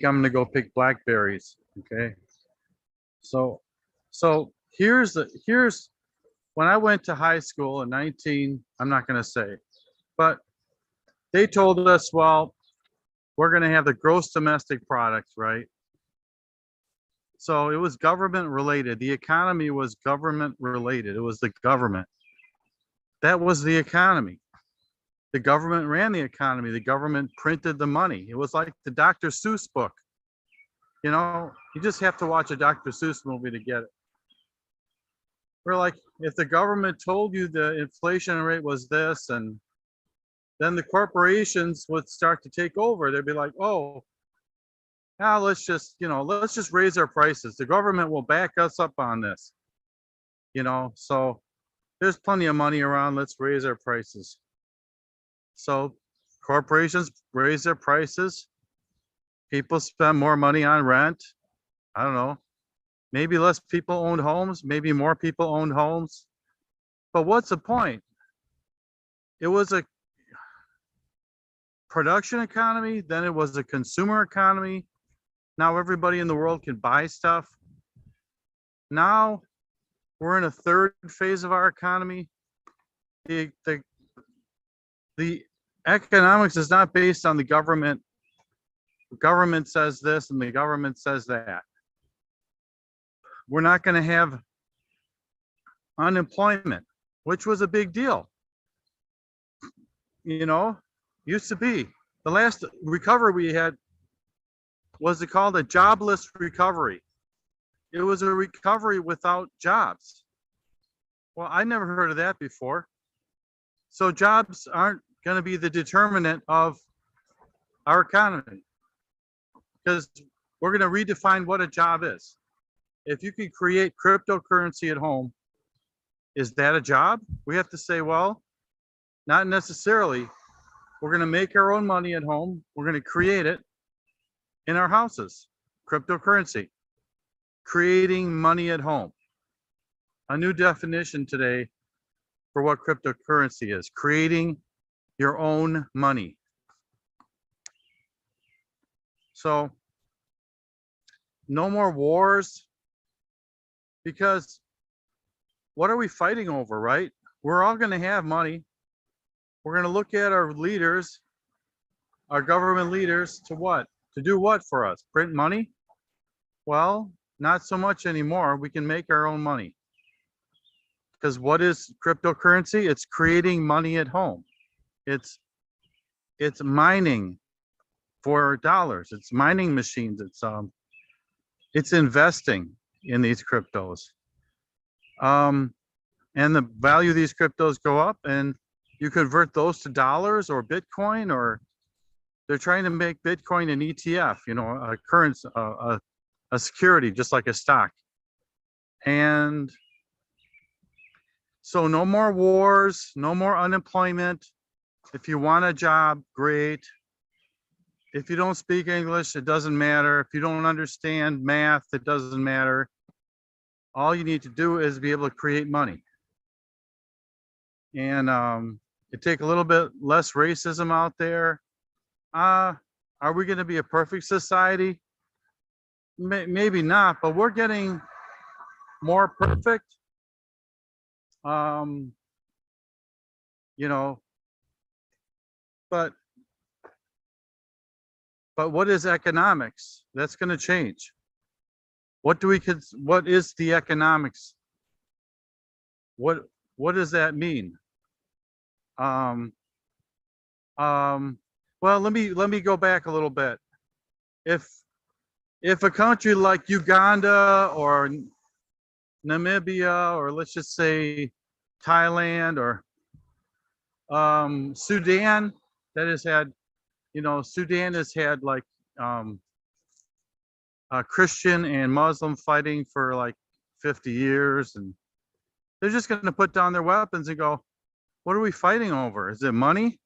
I'm gonna go pick blackberries. Okay. So here's when I went to high school in 19, I'm not gonna say, but they told us, well, we're gonna have the gross domestic product, right? So it was government related. The economy was government related. It was the government. That was the economy. The government ran the economy. The government printed the money. It was like the Dr. Seuss book. You know, you just have to watch a Dr. Seuss movie to get it. We're like, if the government told you the inflation rate was this, and then the corporations would start to take over, they'd be like, oh, now let's just raise our prices. The government will back us up on this. So there's plenty of money around. Let's raise our prices. So corporations raise their prices. People spend more money on rent. I don't know. Maybe less people owned homes. Maybe more people owned homes. But what's the point? It was a production economy. Then it was a consumer economy. Now everybody in the world can buy stuff. Now we're in a third phase of our economy. The economics is not based on the government. The government says this and the government says that. We're not going to have unemployment, which was a big deal. Used to be. The last recovery we had was called a jobless recovery. It was a recovery without jobs. Well, I never heard of that before. So jobs aren't going to be the determinant of our economy, because we're going to redefine what a job is. If you can create cryptocurrency at home, is that a job? We have to say, well, not necessarily. We're going to make our own money at home. We're going to create it in our houses. Cryptocurrency, creating money at home. A new definition today for what cryptocurrency is: creating your own money. So no more wars, because what are we fighting over, right? We're all going to have money. We're going to look at our leaders, our government leaders, to what? To do what for us? Print money? Well, not so much anymore. We can make our own money. Because what is cryptocurrency? It's creating money at home. It's mining for dollars. It's mining machines. It's investing in these cryptos. And the value of these cryptos go up, and you convert those to dollars or Bitcoin, or they're trying to make Bitcoin an ETF, a currency, a security, just like a stock. And so no more wars, no more unemployment. If you want a job, great. If you don't speak English, it doesn't matter. If you don't understand math, it doesn't matter. All you need to do is be able to create money. And it take a little bit less racism out there. Are we going to be a perfect society? Maybe not, but we're getting more perfect. But what is economics? That's going to change. What is the economics? What does that mean? Well, let me go back a little bit. If a country like Uganda or Namibia, or let's just say Thailand, or Sudan, Sudan has had like Christian and Muslim fighting for like 50 years, and they're just going to put down their weapons and go, what are we fighting over? Is it money?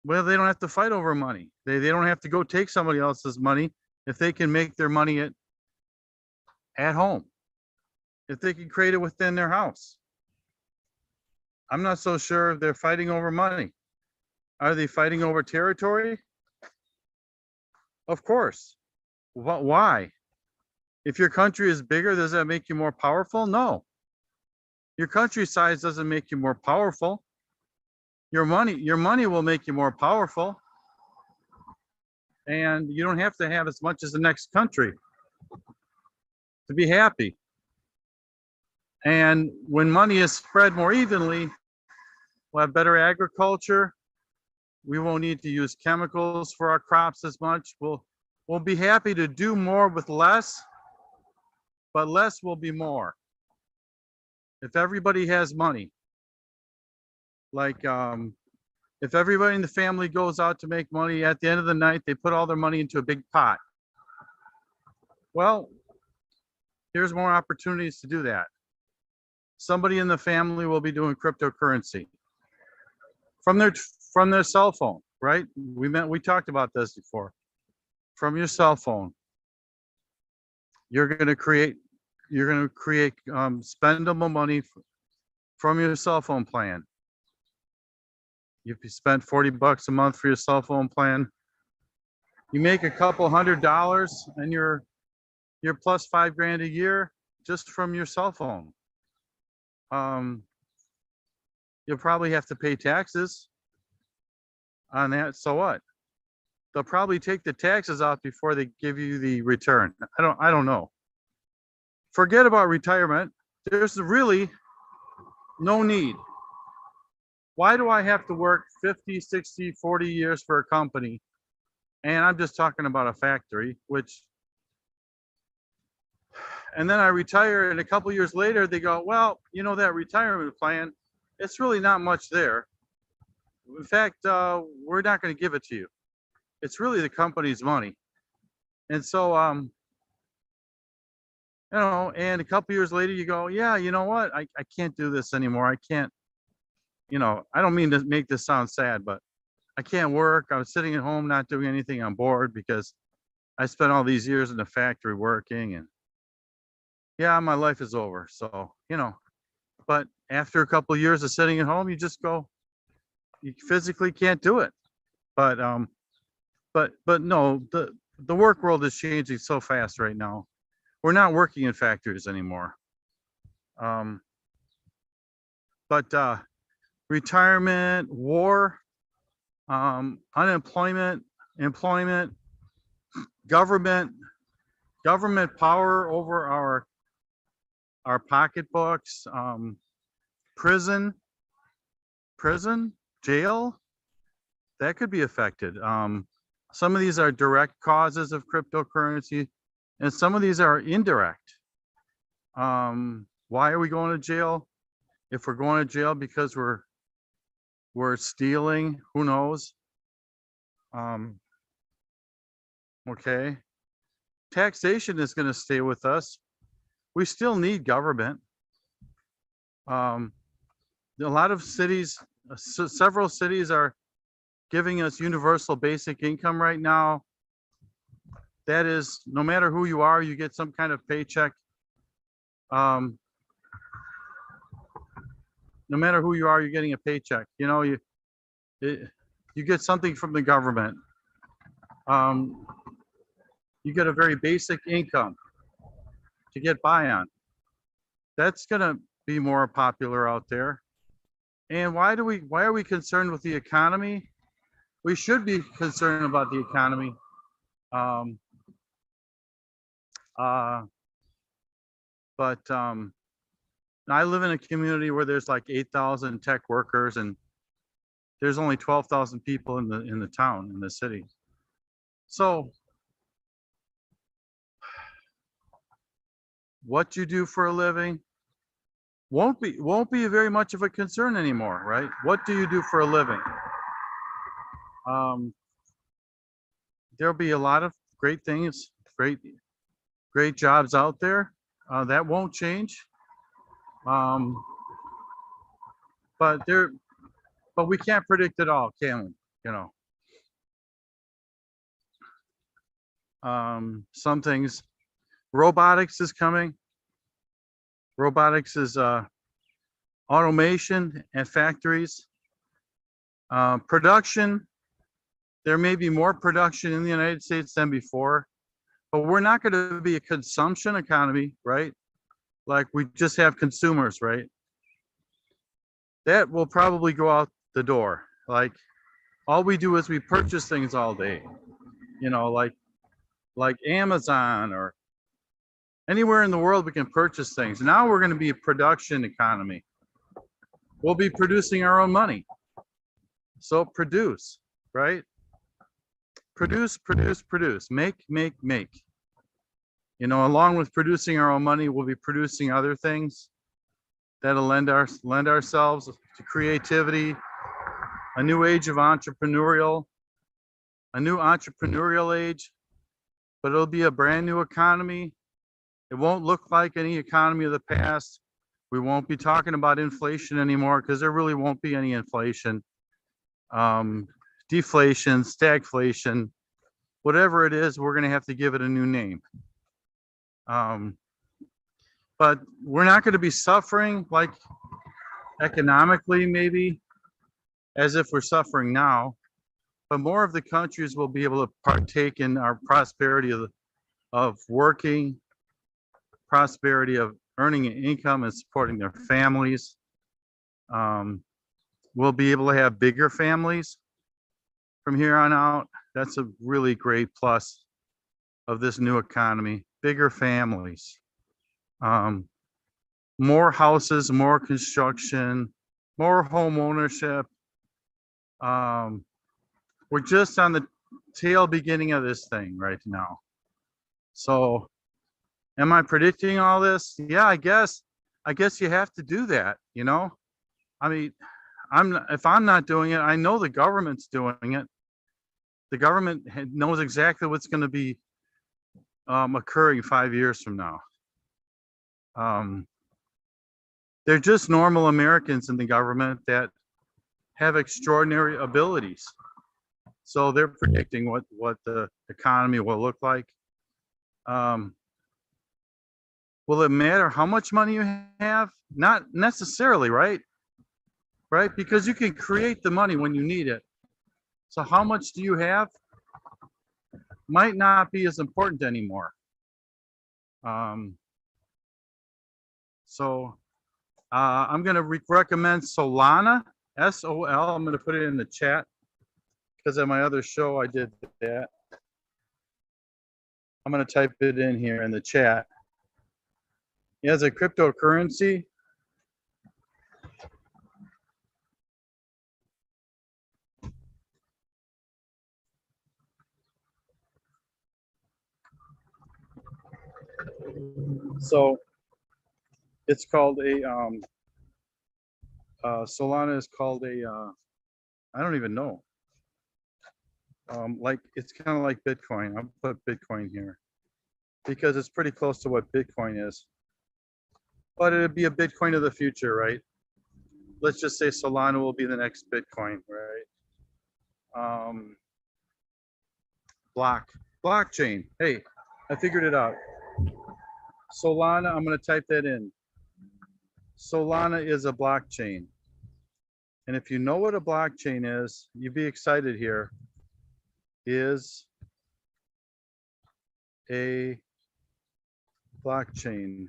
Well, they don't have to fight over money. They don't have to go take somebody else's money if they can make their money at home, if they can create it within their house. I'm not so sure if they're fighting over money. Are they fighting over territory? Of course. Why? If your country is bigger, does that make you more powerful? No. Your country size doesn't make you more powerful. Your money will make you more powerful. And you don't have to have as much as the next country to be happy. And when money is spread more evenly, we'll have better agriculture. We won't need to use chemicals for our crops as much. We'll be happy to do more with less, but less will be more. If everybody has money, like if everybody in the family goes out to make money, at the end of the night, they put all their money into a big pot. Well, here's more opportunities to do that. Somebody in the family will be doing cryptocurrency from their cell phone, right? We talked about this before. From your cell phone, you're going to create spendable money from your cell phone plan. If you spent $40 a month for your cell phone plan, you make a couple $100 and you're plus $5,000 a year just from your cell phone. You'll probably have to pay taxes on that. So what? They'll probably take the taxes off before they give you the return. I don't know. Forget about retirement. There's really no need. Why do I have to work 50, 60, 40 years for a company? And I'm just talking about a factory, and then I retire, and a couple years later, they go, well, that retirement plan, it's really not much there. In fact, we're not going to give it to you. It's really the company's money. And so, and a couple years later, you go, yeah, you know what? I can't do this anymore. I can't, I don't mean to make this sound sad, but I can't work. I was sitting at home, not doing anything. I'm bored because I spent all these years in the factory working, and yeah, my life is over. So, but after a couple of years of sitting at home, you just go, you physically can't do it. But no, the work world is changing so fast right now. We're not working in factories anymore. But retirement, war, unemployment, employment, government power over our pocketbooks, prison, jail, that could be affected. Some of these are direct causes of cryptocurrency, and some of these are indirect. Why are we going to jail? If we're going to jail because we're stealing, who knows? Okay. Taxation is going to stay with us. We still need government. A lot of cities, several cities are giving us universal basic income right now. That is, no matter who you are, you get some kind of paycheck. No matter who you are, you're getting a paycheck. You get something from the government. You get a very basic income to get by on. That's gonna be more popular out there. And why are we concerned with the economy? We should be concerned about the economy. But I live in a community where there's like 8,000 tech workers, and there's only 12,000 people in the town, in the city. So what you do for a living won't be very much of a concern anymore, right? What do you do for a living? There'll be a lot of great things, great jobs out there. That won't change. But we can't predict it all, can we? Some things, robotics is coming. Robotics is automation at factories. Production There may be more production in the United States than before, but we're not going to be a consumption economy, right? Like we just have consumers, right? That will probably go out the door. Like all we do is we purchase things all day, you know, like Amazon or anywhere in the world we can purchase things. Now we're going to be a production economy. We'll be producing our own money. So produce, right? Produce, produce, produce, make, make, make. You know, along with producing our own money, we'll be producing other things that'll lend ourselves to creativity, a new age of entrepreneurial, a new entrepreneurial age, but it'll be a brand new economy. It won't look like any economy of the past. We won't be talking about inflation anymore because there really won't be any inflation. Deflation, stagflation, whatever it is, we're going to have to give it a new name. But we're not going to be suffering like economically, maybe, as if we're suffering now. But more of the countries will be able to partake in our prosperity of working, prosperity of earning an income and supporting their families. We'll be able to have bigger families from here on out. That's a really great plus of this new economy. Bigger families, more houses, more construction, more home ownership. We're just on the tail beginning of this thing right now. So am I predicting all this? Yeah, I guess you have to do that, you know? I mean, if I'm not doing it, I know the government's doing it. The government knows exactly what's going to be occurring 5 years from now. They're just normal Americans in the government that have extraordinary abilities. So they're predicting what the economy will look like. Will it matter how much money you have? Not necessarily, right? Right? Because you can create the money when you need it. So how much do you have? Might not be as important anymore. I'm going to recommend Solana, S-O-L. I'm going to put it in the chat because at my other show I did that. I'm going to type it in here in the chat. It has a cryptocurrency. So it's called a Solana is called a I don't even know. Like it's kind of like Bitcoin. I'll put Bitcoin here because it's pretty close to what Bitcoin is. But it'd be a Bitcoin of the future, right? Let's just say Solana will be the next Bitcoin, right? Blockchain. Hey, I figured it out. Solana, I'm going to type that in. Solana is a blockchain. And if you know what a blockchain is, you'd be excited here. Is a blockchain.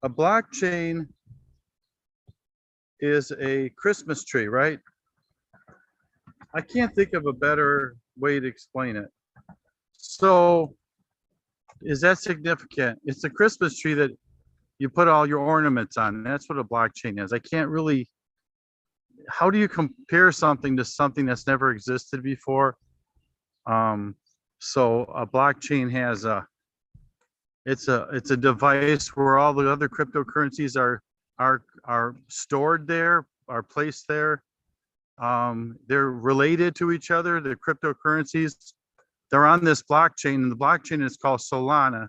A blockchain is a Christmas tree, right? I can't think of a better way to explain it. So is that significant? It's a Christmas tree that you put all your ornaments on. That's what a blockchain is. I can't really, how do you compare something to something that's never existed before? So a blockchain has it's a device where all the other cryptocurrencies are stored there, are placed there. They're related to each other. The cryptocurrencies, they're on this blockchain, and the blockchain is called Solana.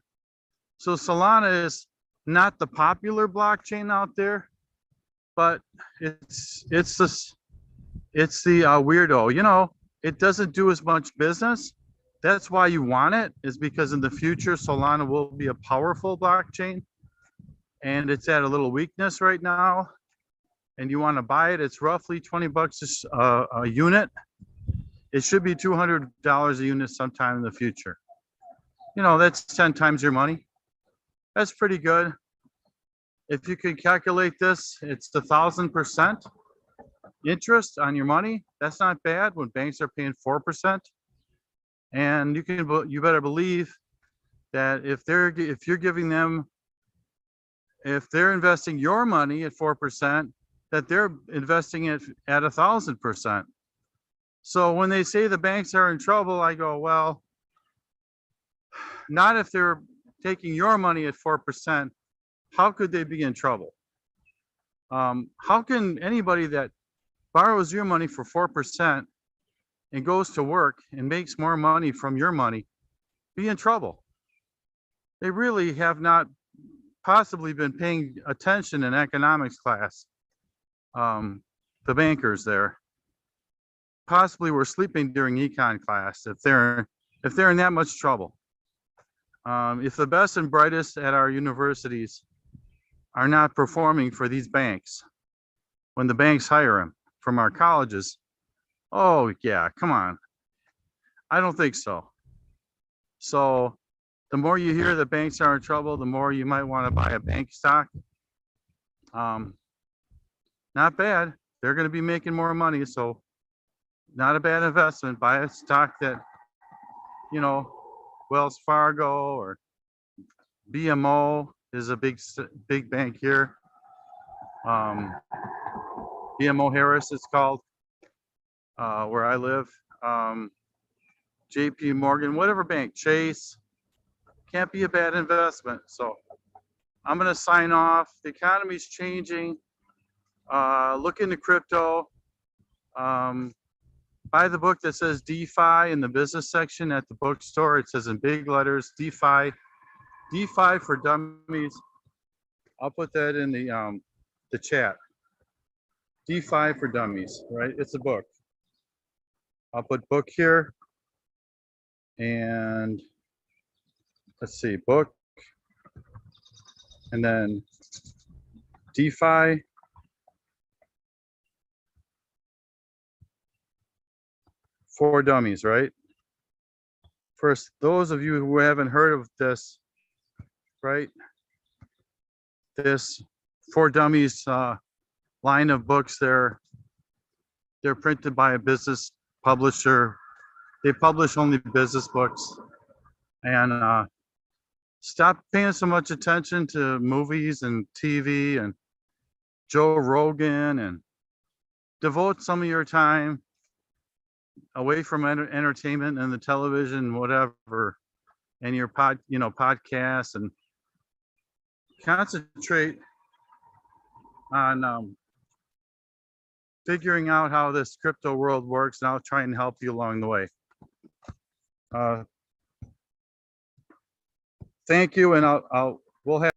So Solana is not the popular blockchain out there, but it's the weirdo. You know, it doesn't do as much business. That's why you want it, is because in the future Solana will be a powerful blockchain, and it's at a little weakness right now. And you want to buy it. It's roughly $20 a unit. it should be $200 a unit sometime in the future. You know, that's 10 times your money. That's pretty good. If you could calculate this, it's 1,000% interest on your money. That's not bad when banks are paying 4%. And you better believe that if you're giving them, if they're investing your money at 4%, that they're investing it at 1,000%. So when they say the banks are in trouble, I go, well, not if they're taking your money at 4%. How could they be in trouble? How can anybody that borrows your money for 4% and goes to work and makes more money from your money be in trouble? They really have not possibly been paying attention in economics class. The bankers there possibly were sleeping during econ class if they're in that much trouble. If the best and brightest at our universities are not performing for these banks, when the banks hire them from our colleges, oh yeah, come on. I don't think so. So the more you hear that banks are in trouble, the more you might want to buy a bank stock. Not bad. They're going to be making more money, so not a bad investment. Buy a stock that, you know, Wells Fargo or BMO is a big bank here. BMO Harris it's called, where I live. JP Morgan, whatever bank, Chase, can't be a bad investment. So I'm going to sign off. The economy's changing. Look into crypto. Buy the book that says DeFi in the business section at the bookstore. It says in big letters, DeFi for Dummies. I'll put that in the chat. DeFi for Dummies, right? It's a book. I'll put book here. And let's see, book. And then DeFi. For Dummies, right? First, those of you who haven't heard of this, right? This For Dummies line of books, they're printed by a business publisher. They publish only business books. And stop paying so much attention to movies and TV and Joe Rogan, and devote some of your time away from entertainment and the television, whatever, and your podcasts, and concentrate on figuring out how this crypto world works, and I'll try and help you along the way. Thank you, and we'll have.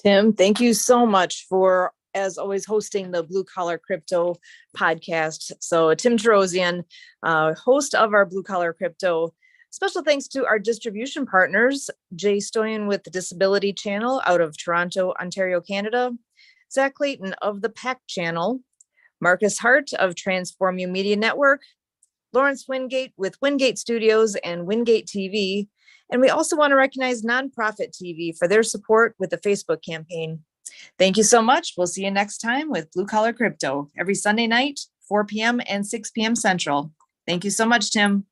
Tim, thank you so much for, as always, hosting the Blue Collar Crypto podcast. So Tim Tarosian, host of our Blue Collar Crypto. Special thanks to our distribution partners, Jay Stoyan with the Disability Channel out of Toronto, Ontario, Canada, Zach Clayton of the PAC Channel, Marcus Hart of Transform You Media Network, Lawrence Wingate with Wingate Studios and Wingate TV. And we also want to recognize Nonprofit TV for their support with the Facebook campaign. Thank you so much. We'll see you next time with Blue Collar Crypto every Sunday night, 4 p.m. and 6 p.m. Central. Thank you so much, Tim.